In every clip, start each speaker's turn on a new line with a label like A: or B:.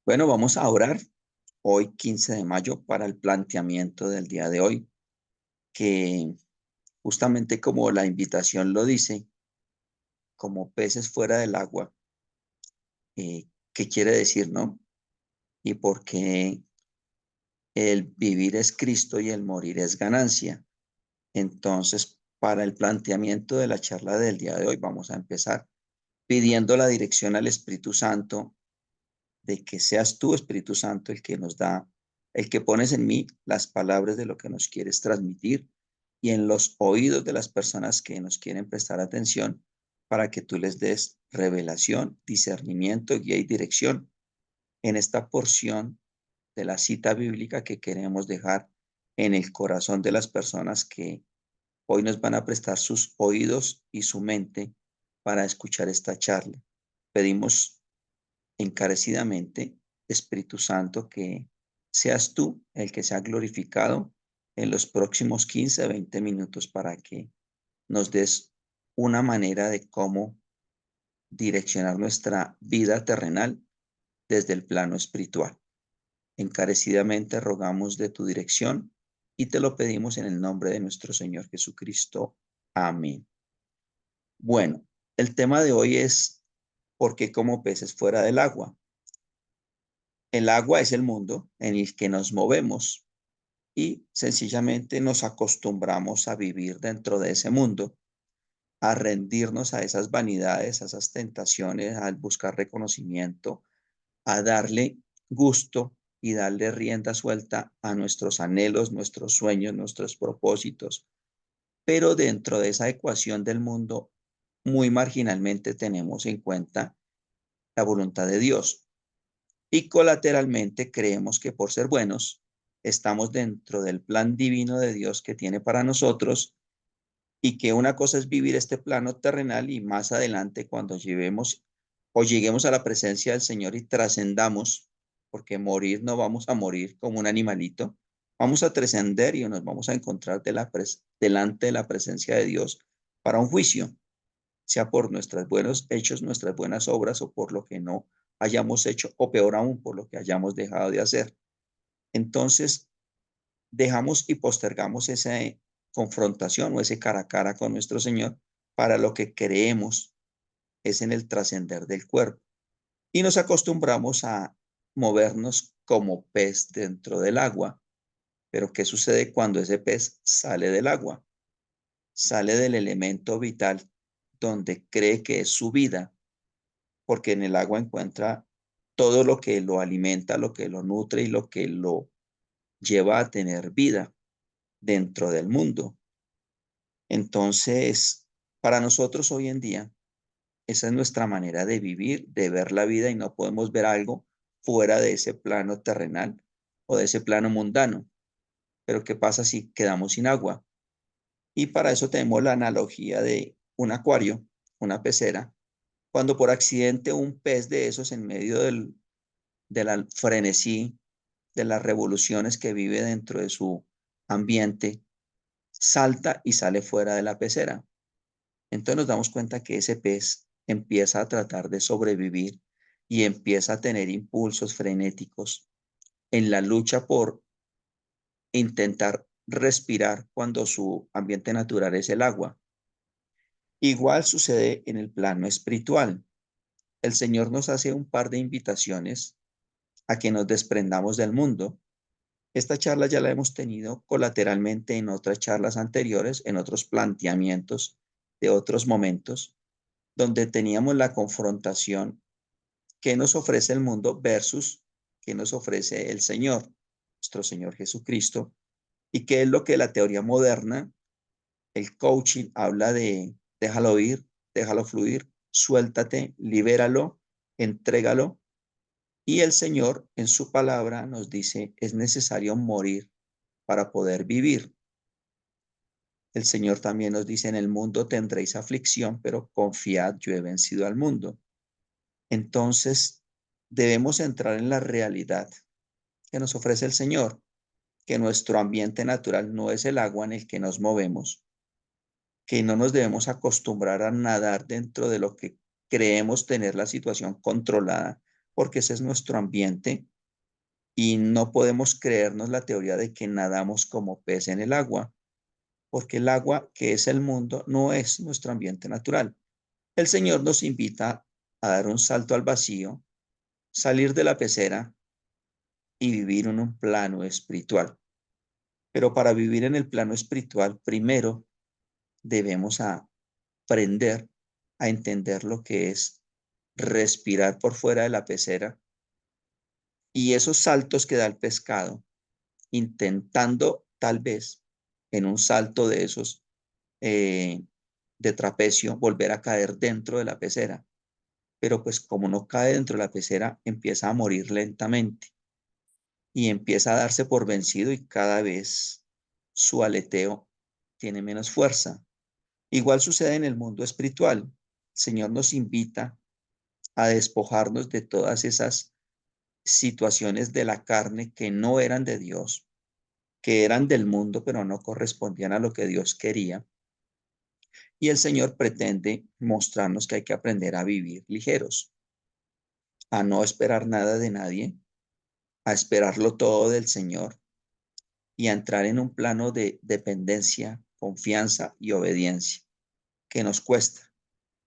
A: Bueno, vamos a orar hoy 15 de mayo para el planteamiento del día de hoy, que justamente como la invitación lo dice, como peces fuera del agua, ¿qué quiere decir, no? Y porque el vivir es Cristo y el morir es ganancia. Entonces, para el planteamiento de la charla del día de hoy, vamos a empezar pidiendo la dirección al Espíritu Santo, de que seas tú, Espíritu Santo, el que nos da, el que pones en mí las palabras de lo que nos quieres transmitir y en los oídos de las personas que nos quieren prestar atención para que tú les des revelación, discernimiento, guía y dirección en esta porción de la cita bíblica que queremos dejar en el corazón de las personas que hoy nos van a prestar sus oídos y su mente para escuchar esta charla. Pedimos encarecidamente, Espíritu Santo, que seas tú el que sea glorificado en los próximos 15 a 20 minutos para que nos des una manera de cómo direccionar nuestra vida terrenal desde el plano espiritual. Encarecidamente rogamos de tu dirección y te lo pedimos en el nombre de nuestro Señor Jesucristo. Amén. Bueno, el tema de hoy es ¿por qué como peces fuera del agua? El agua es el mundo en el que nos movemos y sencillamente nos acostumbramos a vivir dentro de ese mundo, a rendirnos a esas vanidades, a esas tentaciones, al buscar reconocimiento, a darle gusto y darle rienda suelta a nuestros anhelos, nuestros sueños, nuestros propósitos. Pero dentro de esa ecuación del mundo, muy marginalmente tenemos en cuenta la voluntad de Dios. Y colateralmente creemos que por ser buenos, estamos dentro del plan divino de Dios que tiene para nosotros y que una cosa es vivir este plano terrenal y más adelante cuando llevemos o lleguemos a la presencia del Señor y trascendamos, porque morir no vamos a morir como un animalito, vamos a trascender y nos vamos a encontrar delante de la presencia de Dios para un juicio, sea por nuestros buenos hechos, nuestras buenas obras o por lo que no hayamos hecho, o peor aún, por lo que hayamos dejado de hacer. Entonces, dejamos y postergamos esa confrontación o ese cara a cara con nuestro Señor para lo que creemos es en el trascender del cuerpo. Y nos acostumbramos a movernos como pez dentro del agua. Pero ¿qué sucede cuando ese pez sale del agua? Sale del elemento vital donde cree que es su vida, porque en el agua encuentra todo lo que lo alimenta, lo que lo nutre y lo que lo lleva a tener vida dentro del mundo. Entonces, para nosotros hoy en día, esa es nuestra manera de vivir, de ver la vida y no podemos ver algo fuera de ese plano terrenal o de ese plano mundano. Pero ¿qué pasa si quedamos sin agua? Y para eso tenemos la analogía de un acuario, una pecera. Cuando por accidente un pez de esos en medio de la frenesí, de las revoluciones que vive dentro de su ambiente, salta y sale fuera de la pecera. Entonces nos damos cuenta que ese pez empieza a tratar de sobrevivir y empieza a tener impulsos frenéticos en la lucha por intentar respirar cuando su ambiente natural es el agua. Igual sucede en el plano espiritual. El Señor nos hace un par de invitaciones a que nos desprendamos del mundo. Esta charla ya la hemos tenido colateralmente en otras charlas anteriores, en otros planteamientos de otros momentos, donde teníamos la confrontación que nos ofrece el mundo versus que nos ofrece el Señor, nuestro Señor Jesucristo, y qué es lo que la teoría moderna, el coaching, habla de déjalo ir, déjalo fluir, suéltate, libéralo, entrégalo. Y el Señor en su palabra nos dice, es necesario morir para poder vivir. El Señor también nos dice, en el mundo tendréis aflicción, pero confiad, yo he vencido al mundo. Entonces, debemos entrar en la realidad que nos ofrece el Señor, que nuestro ambiente natural no es el agua en el que nos movemos, que no nos debemos acostumbrar a nadar dentro de lo que creemos tener la situación controlada porque ese es nuestro ambiente y no podemos creernos la teoría de que nadamos como pez en el agua, porque el agua, que es el mundo, no es nuestro ambiente natural. El Señor nos invita a dar un salto al vacío, salir de la pecera y vivir en un plano espiritual. Pero para vivir en el plano espiritual, primero debemos aprender a entender lo que es respirar por fuera de la pecera y esos saltos que da el pescado, intentando tal vez en un salto de esos eh, de trapecio volver a caer dentro de la pecera. Pero pues como no cae dentro de la pecera, empieza a morir lentamente y empieza a darse por vencido y cada vez su aleteo tiene menos fuerza. Igual sucede en el mundo espiritual. El Señor nos invita a despojarnos de todas esas situaciones de la carne que no eran de Dios, que eran del mundo, pero no correspondían a lo que Dios quería. Y el Señor pretende mostrarnos que hay que aprender a vivir ligeros, a no esperar nada de nadie, a esperarlo todo del Señor y a entrar en un plano de dependencia, confianza y obediencia que nos cuesta.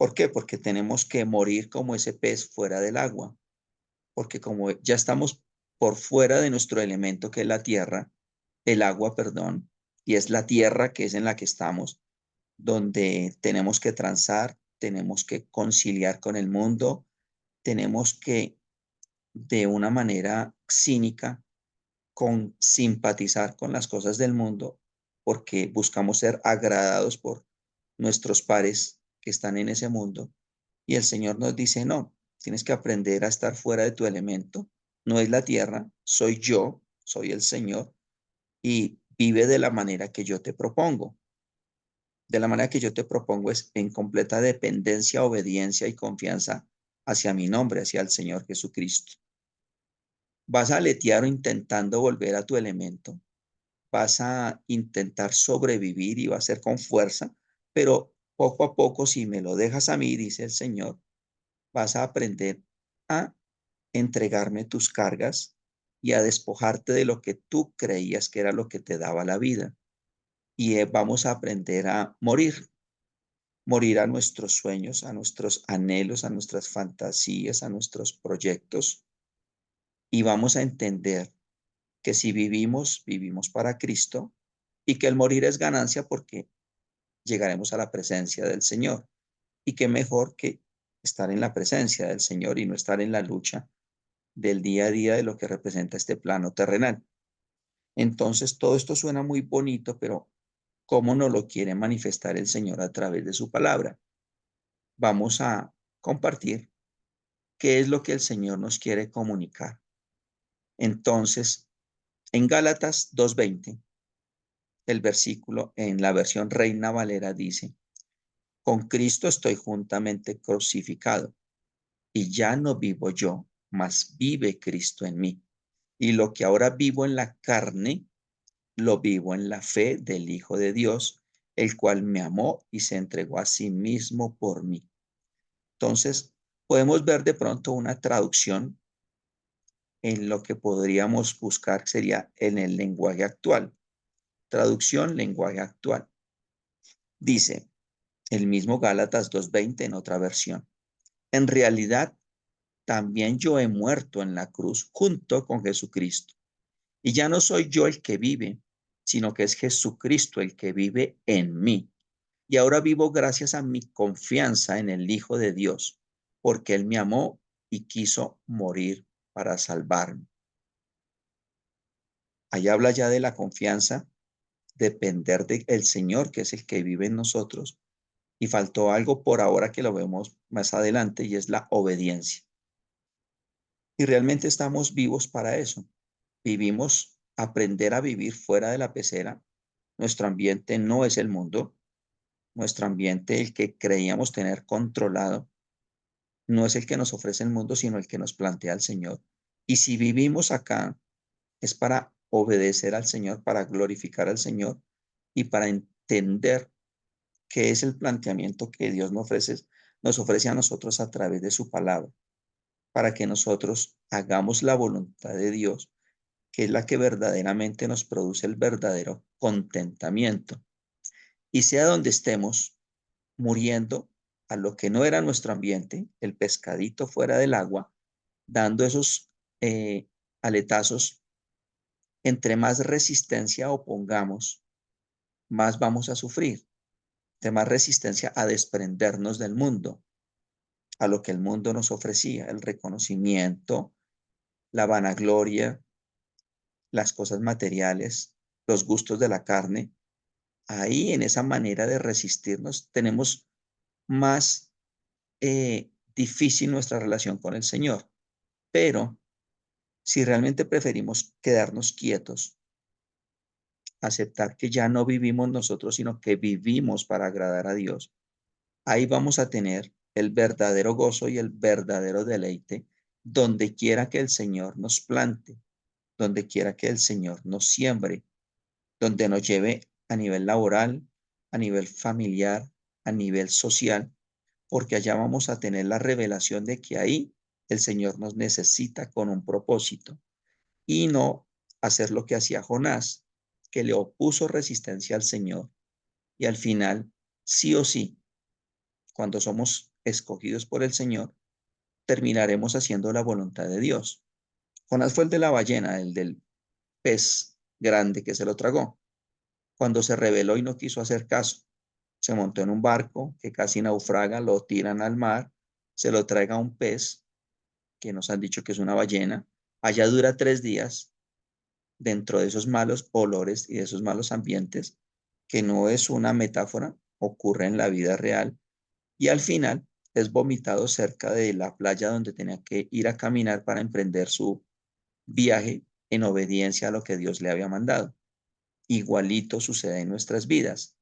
A: ¿Por qué? Porque tenemos que morir como ese pez fuera del agua, porque como ya estamos por fuera de nuestro elemento que es la tierra, el agua, perdón, y es la tierra que es en la que estamos, donde tenemos que transar, tenemos que conciliar con el mundo, tenemos que de una manera cínica con simpatizar con las cosas del mundo porque buscamos ser agradados por nuestros pares que están en ese mundo. Y el Señor nos dice, no, tienes que aprender a estar fuera de tu elemento. No es la tierra, soy yo, soy el Señor, y vive de la manera que yo te propongo. De la manera que yo te propongo es en completa dependencia, obediencia y confianza hacia mi nombre, hacia el Señor Jesucristo. Vas a aletear o intentando volver a tu elemento, vas a intentar sobrevivir y va a ser con fuerza, pero poco a poco, si me lo dejas a mí, dice el Señor, vas a aprender a entregarme tus cargas y a despojarte de lo que tú creías que era lo que te daba la vida. Y vamos a aprender a morir, morir a nuestros sueños, a nuestros anhelos, a nuestras fantasías, a nuestros proyectos. Y vamos a entender que si vivimos, vivimos para Cristo y que el morir es ganancia porque llegaremos a la presencia del Señor. Y qué mejor que estar en la presencia del Señor y no estar en la lucha del día a día de lo que representa este plano terrenal. Entonces, todo esto suena muy bonito, pero ¿cómo nos lo quiere manifestar el Señor a través de su palabra? Vamos a compartir qué es lo que el Señor nos quiere comunicar. Entonces, en Gálatas 2:20, el versículo en la versión Reina Valera dice, con Cristo estoy juntamente crucificado y ya no vivo yo, mas vive Cristo en mí. Y lo que ahora vivo en la carne, lo vivo en la fe del Hijo de Dios, el cual me amó y se entregó a sí mismo por mí. Entonces, podemos ver de pronto una traducción en lo que podríamos buscar sería en el lenguaje actual. Traducción, lenguaje actual. Dice el mismo Gálatas 2:20 en otra versión. En realidad, también yo he muerto en la cruz junto con Jesucristo. Y ya no soy yo el que vive, sino que es Jesucristo el que vive en mí. Y ahora vivo gracias a mi confianza en el Hijo de Dios, porque Él me amó y quiso morir para salvarme. Ahí habla ya de la confianza, depender del Señor, que es el que vive en nosotros. Y faltó algo por ahora que lo vemos más adelante y es la obediencia. Y realmente estamos vivos para eso. Vivimos aprender a vivir fuera de la pecera. Nuestro ambiente no es el mundo. Nuestro ambiente, el que creíamos tener controlado, no es el que nos ofrece el mundo, sino el que nos plantea el Señor. Y si vivimos acá, es para obedecer al Señor, para glorificar al Señor y para entender qué es el planteamiento que Dios nos ofrece a nosotros a través de su palabra. para que nosotros hagamos la voluntad de Dios, que es la que verdaderamente nos produce el verdadero contentamiento. Y sea donde estemos, muriendo a lo que no era nuestro ambiente, el pescadito fuera del agua, dando esos eh, aletazos, entre más resistencia opongamos, más vamos a sufrir, de más resistencia a desprendernos del mundo, a lo que el mundo nos ofrecía, el reconocimiento, la vanagloria, las cosas materiales, los gustos de la carne. Ahí en esa manera de resistirnos tenemos más difícil nuestra relación con el Señor. Pero si realmente preferimos quedarnos quietos, aceptar que ya no vivimos nosotros, sino que vivimos para agradar a Dios, ahí vamos a tener el verdadero gozo y el verdadero deleite donde quiera que el Señor nos plante, donde quiera que el Señor nos siembre, donde nos lleve a nivel laboral, a nivel familiar, a nivel social, porque allá vamos a tener la revelación de que ahí el Señor nos necesita con un propósito y no hacer lo que hacía Jonás, que le opuso resistencia al Señor y al final, sí o sí, cuando somos escogidos por el Señor, terminaremos haciendo la voluntad de Dios. Jonás fue el de la ballena, el del pez grande que se lo tragó. Cuando se rebeló y no quiso hacer caso, se montó en un barco que casi naufraga, lo tiran al mar, se lo traiga un pez, que nos han dicho que es una ballena, allá dura 3 días dentro de esos malos olores y de esos malos ambientes, que no es una metáfora, ocurre en la vida real, y al final es vomitado cerca de la playa donde tenía que ir a caminar para emprender su viaje en obediencia a lo que Dios le había mandado. Igualito sucede en nuestras vidas.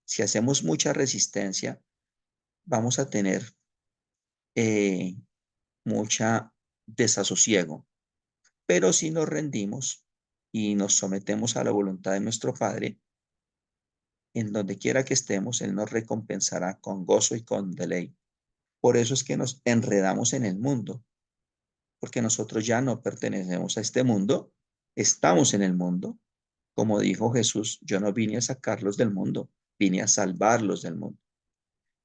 A: Si hacemos mucha resistencia, vamos a tener eh, mucha desasosiego. Pero si nos rendimos y nos sometemos a la voluntad de nuestro Padre, en donde quiera que estemos, Él nos recompensará con gozo y con deleite. Por eso es que nos enredamos en el mundo, porque nosotros ya no pertenecemos a este mundo, estamos en el mundo. Como dijo Jesús, yo no vine a sacarlos del mundo, vine a salvarlos del mundo.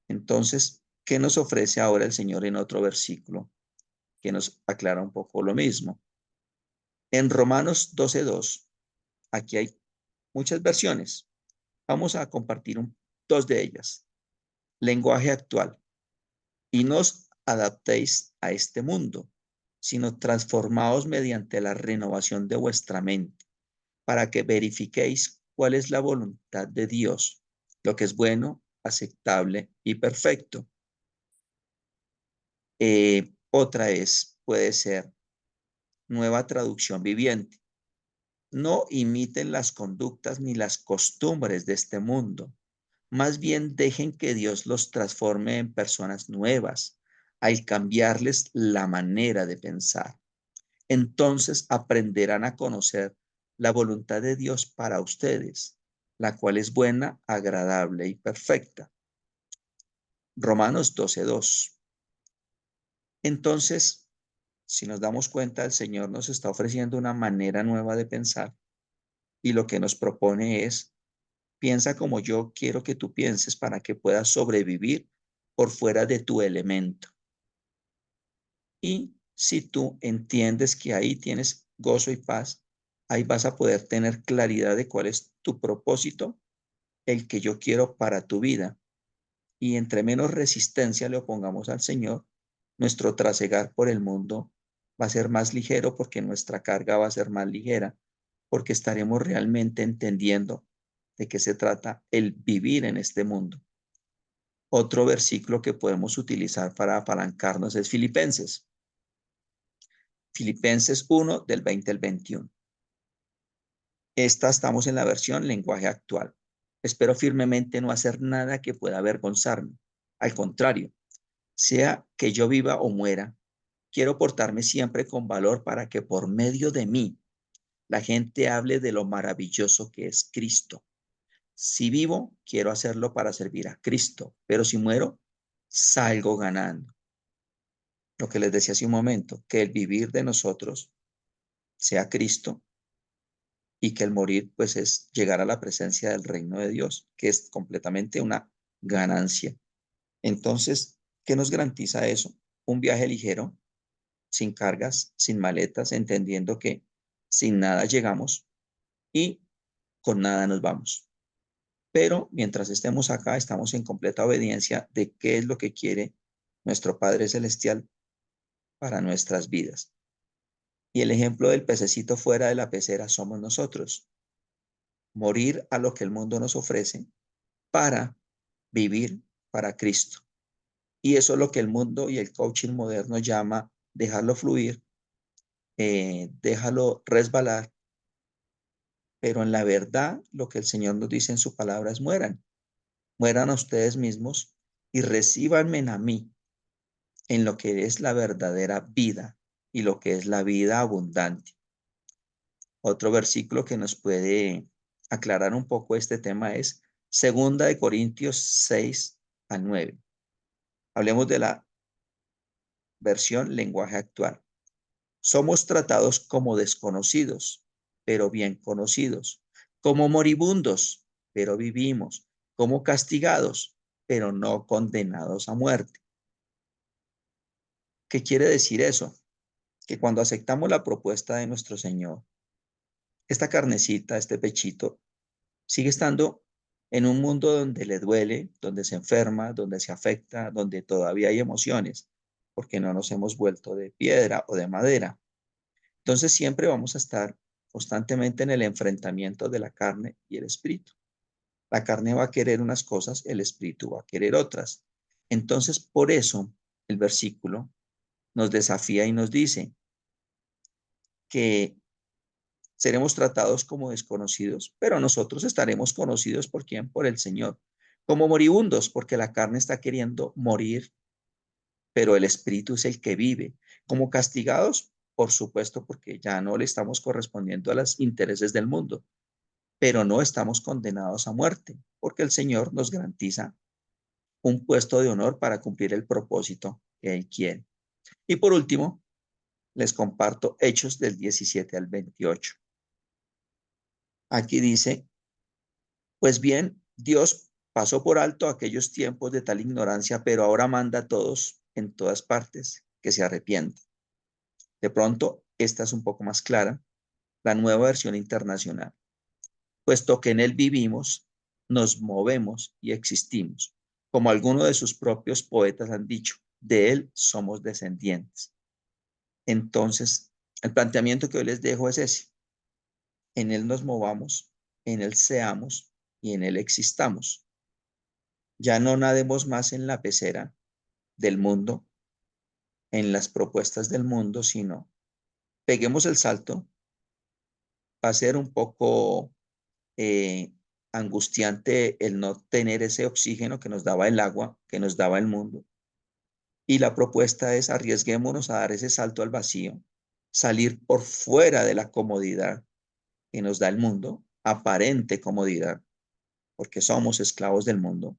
A: Entonces, ¿qué nos ofrece ahora el Señor en otro versículo que nos aclara un poco lo mismo? En Romanos 12:2, aquí hay muchas versiones. Vamos a compartir dos de ellas. Lenguaje actual. Y no os adaptéis a este mundo, sino transformaos mediante la renovación de vuestra mente, para que verifiquéis cuál es la voluntad de Dios, lo que es bueno, aceptable y perfecto. Puede ser Nueva Traducción Viviente. No imiten las conductas ni las costumbres de este mundo. Más bien dejen que Dios los transforme en personas nuevas al cambiarles la manera de pensar. Entonces aprenderán a conocer la voluntad de Dios para ustedes, la cual es buena, agradable y perfecta. Romanos 12:2. Entonces, si nos damos cuenta, el Señor nos está ofreciendo una manera nueva de pensar y lo que nos propone es: piensa como yo quiero que tú pienses para que puedas sobrevivir por fuera de tu elemento. Y si tú entiendes que ahí tienes gozo y paz, ahí vas a poder tener claridad de cuál es tu propósito, el que yo quiero para tu vida. Y entre menos resistencia le opongamos al Señor, nuestro trasegar por el mundo va a ser más ligero, porque nuestra carga va a ser más ligera, porque estaremos realmente entendiendo de qué se trata el vivir en este mundo. Otro versículo que podemos utilizar para apalancarnos es Filipenses. Filipenses 1 del 20 al 21. Estamos en la versión lenguaje actual. Espero firmemente no hacer nada que pueda avergonzarme. Al contrario, sea que yo viva o muera, quiero portarme siempre con valor para que por medio de mí la gente hable de lo maravilloso que es Cristo. Si vivo, quiero hacerlo para servir a Cristo, pero si muero, salgo ganando. lo que les decía hace un momento, que el vivir de nosotros sea Cristo y que el morir pues es llegar a la presencia del reino de Dios, que es completamente una ganancia. Entonces, ¿qué nos garantiza eso? Un viaje ligero, sin cargas, sin maletas, entendiendo que sin nada llegamos y con nada nos vamos. Pero mientras estemos acá, estamos en completa obediencia de qué es lo que quiere nuestro Padre Celestial para nuestras vidas. Y el ejemplo del pececito fuera de la pecera somos nosotros. Morir a lo que el mundo nos ofrece para vivir para Cristo. Y eso es lo que el mundo y el coaching moderno llama dejarlo fluir, déjalo resbalar, pero en la verdad lo que el Señor nos dice en su palabra es mueran a ustedes mismos y recíbanme a mí en lo que es la verdadera vida y lo que es la vida abundante. Otro versículo que nos puede aclarar un poco este tema es 2 Corintios 6 al 9. Hablemos de la versión lenguaje actual. Somos tratados como desconocidos, pero bien conocidos, como moribundos, pero vivimos, como castigados, pero no condenados a muerte. ¿Qué quiere decir eso? Que cuando aceptamos la propuesta de nuestro Señor, esta carnecita, este pechito, sigue estando en un mundo donde le duele, donde se enferma, donde se afecta, donde todavía hay emociones, porque no nos hemos vuelto de piedra o de madera. Entonces siempre vamos a estar constantemente en el enfrentamiento de la carne y el espíritu. La carne va a querer unas cosas, el espíritu va a querer otras. Entonces, por eso el versículo nos desafía y nos dice que seremos tratados como desconocidos, pero nosotros estaremos conocidos por quién, por el Señor, como moribundos, porque la carne está queriendo morir, pero el espíritu es el que vive, como castigados, por supuesto, porque ya no le estamos correspondiendo a los intereses del mundo, pero no estamos condenados a muerte, porque el Señor nos garantiza un puesto de honor para cumplir el propósito que Él quiere. Y por último, les comparto Hechos del 17 al 28. Aquí dice, pues bien, Dios pasó por alto aquellos tiempos de tal ignorancia, pero ahora manda a todos en todas partes que se arrepientan. De pronto, esta es un poco más clara, la nueva versión internacional. Puesto que en él vivimos, nos movemos y existimos. Como algunos de sus propios poetas han dicho, de él somos descendientes. Entonces, el planteamiento que hoy les dejo es ese. En él nos movamos, en él seamos y en él existamos. Ya no nademos más en la pecera del mundo, en las propuestas del mundo, sino peguemos el salto. Va a ser un poco eh, angustiante el no tener ese oxígeno que nos daba el agua, que nos daba el mundo. Y la propuesta es arriesguémonos a dar ese salto al vacío, salir por fuera de la comodidad que nos da el mundo, aparente comodidad, porque somos esclavos del mundo,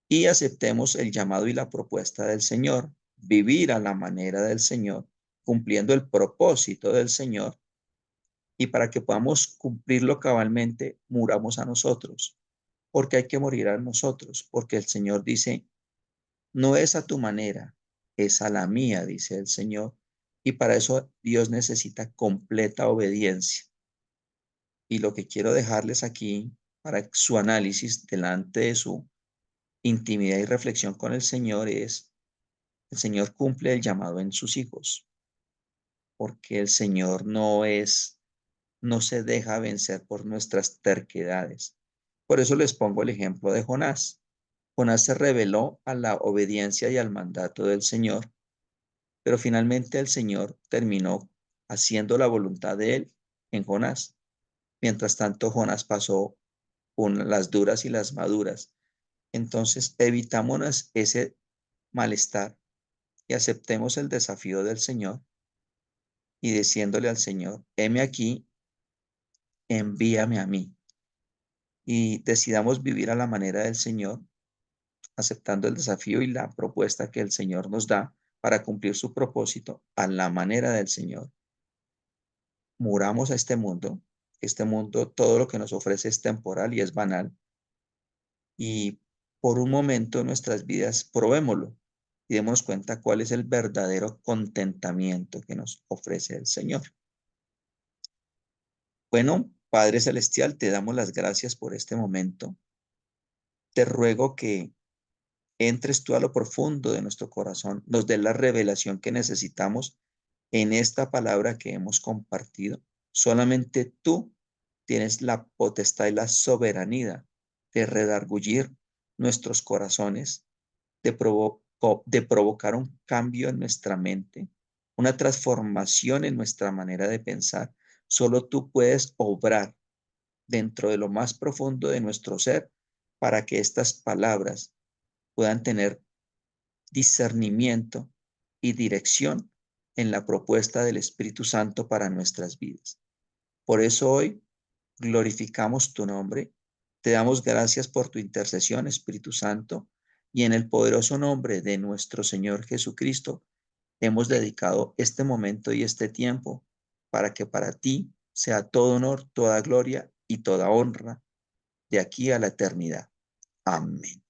A: y aceptemos el llamado y la propuesta del Señor, vivir a la manera del Señor, cumpliendo el propósito del Señor, y para que podamos cumplirlo cabalmente, muramos a nosotros, porque hay que morir a nosotros, porque el Señor dice, no es a tu manera, es a la mía, dice el Señor, y para eso Dios necesita completa obediencia. Y lo que quiero dejarles aquí para su análisis delante de su intimidad y reflexión con el Señor es, el Señor cumple el llamado en sus hijos, porque el Señor no se deja vencer por nuestras terquedades. Por eso les pongo el ejemplo de Jonás. Jonás se rebeló a la obediencia y al mandato del Señor, pero finalmente el Señor terminó haciendo la voluntad de él en Jonás. Mientras tanto, Jonás pasó las duras y las maduras. Entonces, evitámonos ese malestar y aceptemos el desafío del Señor y diciéndole al Señor, heme aquí, envíame a mí. Y decidamos vivir a la manera del Señor, aceptando el desafío y la propuesta que el Señor nos da, para cumplir su propósito a la manera del Señor. Muramos a este mundo, todo lo que nos ofrece es temporal y es banal, y por un momento en nuestras vidas probémoslo y démonos cuenta cuál es el verdadero contentamiento que nos ofrece el Señor. Bueno, Padre Celestial, te damos las gracias por este momento. Te ruego que entres tú a lo profundo de nuestro corazón, nos des la revelación que necesitamos en esta palabra que hemos compartido. Solamente tú tienes la potestad y la soberanía de redargullir nuestros corazones, de provocar un cambio en nuestra mente, una transformación en nuestra manera de pensar. Solo tú puedes obrar dentro de lo más profundo de nuestro ser para que estas palabras puedan tener discernimiento y dirección en la propuesta del Espíritu Santo para nuestras vidas. Por eso hoy glorificamos tu nombre, te damos gracias por tu intercesión, Espíritu Santo, y en el poderoso nombre de nuestro Señor Jesucristo, hemos dedicado este momento y este tiempo para que para ti sea todo honor, toda gloria y toda honra de aquí a la eternidad. Amén.